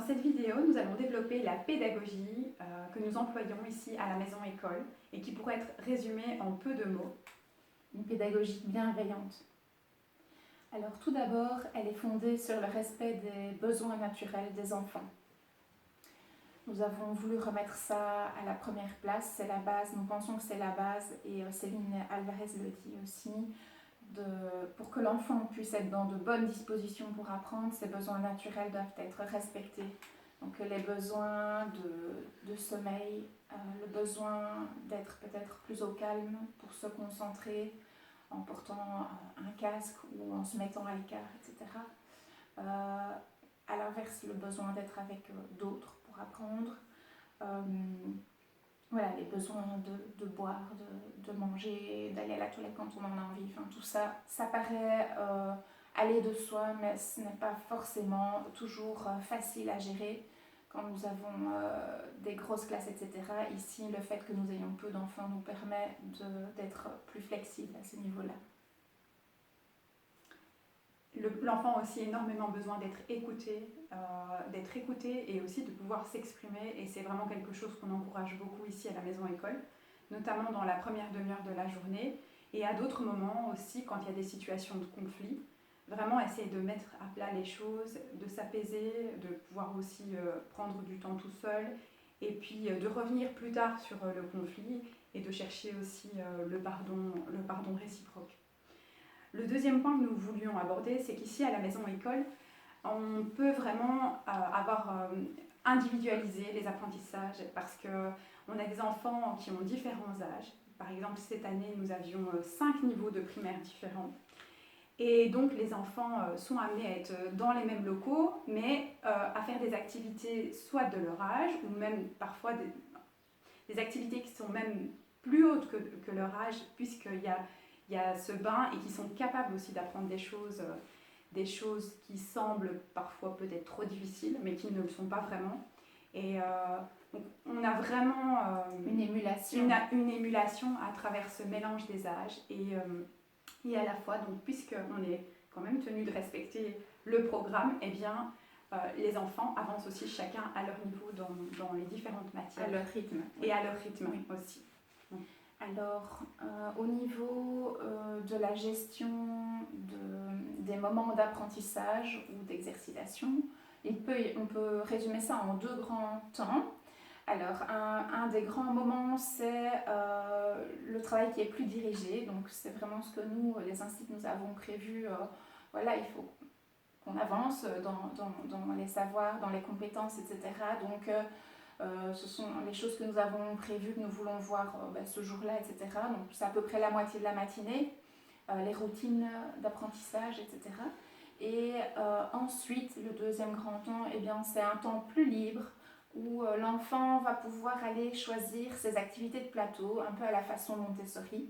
cette vidéo, nous allons développer la pédagogie que nous employons ici à la maison école et qui pourrait être résumée en peu de mots. Une pédagogie bienveillante. Alors tout d'abord, elle est fondée sur le respect des besoins naturels des enfants. Nous avons voulu remettre ça à la première place, c'est la base, nous pensons que c'est la base, et Céline Alvarez le dit aussi, pour que l'enfant puisse être dans de bonnes dispositions pour apprendre, ses besoins naturels doivent être respectés. Donc les besoins de sommeil, le besoin d'être peut-être plus au calme pour se concentrer en portant un casque ou en se mettant à l'écart, etc. À l'inverse, le besoin d'être avec d'autres pour apprendre. Voilà, les besoins de boire, de manger, d'aller à la toilette quand on en a envie, enfin tout ça, ça paraît aller de soi, mais ce n'est pas forcément toujours facile à gérer quand nous avons des grosses classes, etc. Ici, le fait que nous ayons peu d'enfants nous permet d'être plus flexibles à ce niveau-là. L'enfant a aussi énormément besoin d'être écouté et aussi de pouvoir s'exprimer, et c'est vraiment quelque chose qu'on encourage beaucoup ici à la maison école, notamment dans la première demi-heure de la journée et à d'autres moments aussi quand il y a des situations de conflit. Vraiment essayer de mettre à plat les choses, de s'apaiser, de pouvoir aussi prendre du temps tout seul et puis de revenir plus tard sur le conflit et de chercher aussi le pardon réciproque. Le deuxième point que nous voulions aborder, c'est qu'ici à la maison école, on peut vraiment avoir individualisé les apprentissages parce qu'on a des enfants qui ont différents âges. Par exemple, cette année, nous avions 5 niveaux de primaire différents. Et donc, les enfants sont amenés à être dans les mêmes locaux, mais à faire des activités soit de leur âge, ou même parfois des activités qui sont même plus hautes que leur âge, puisqu'il y a ce bain et qui sont capables aussi d'apprendre des choses qui semblent parfois peut-être trop difficiles, mais qui ne le sont pas vraiment. Et donc on a vraiment une émulation à travers ce mélange des âges et à la fois, donc, puisqu'on est quand même tenu de respecter le programme, eh bien, les enfants avancent aussi chacun à leur niveau dans les différentes matières. À leur rythme. Et à leur rythme aussi. Alors, au niveau de la gestion des moments d'apprentissage ou d'exercitation, on peut résumer ça en 2 grands temps. Alors, un des grands moments, c'est le travail qui est plus dirigé. Donc, c'est vraiment ce que nous, les instituts, nous avons prévu. Voilà, il faut qu'on avance dans les savoirs, dans les compétences, etc. Donc, ce sont les choses que nous avons prévues, que nous voulons voir ce jour-là, etc. Donc c'est à peu près la moitié de la matinée, les routines d'apprentissage, etc. Et ensuite, le deuxième grand temps, eh bien, c'est un temps plus libre où l'enfant va pouvoir aller choisir ses activités de plateau, un peu à la façon Montessori.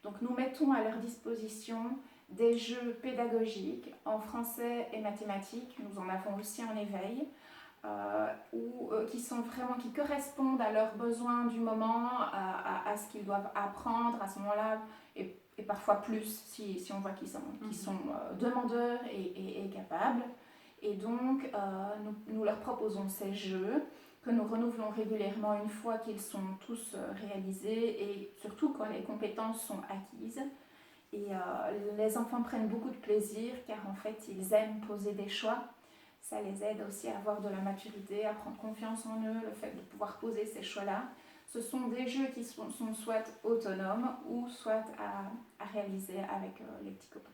Donc nous mettons à leur disposition des jeux pédagogiques en français et mathématiques, nous en avons aussi en éveil, qui correspondent à leurs besoins du moment, à ce qu'ils doivent apprendre à ce moment-là, et parfois plus si on voit qu'ils sont demandeurs et capables. Et donc, nous leur proposons ces jeux que nous renouvelons régulièrement une fois qu'ils sont tous réalisés et surtout quand les compétences sont acquises. Et les enfants prennent beaucoup de plaisir car en fait, ils aiment poser des choix. Ça les aide aussi à avoir de la maturité, à prendre confiance en eux, le fait de pouvoir poser ces choix-là. Ce sont des jeux qui sont soit autonomes ou soit à réaliser avec les petits copains.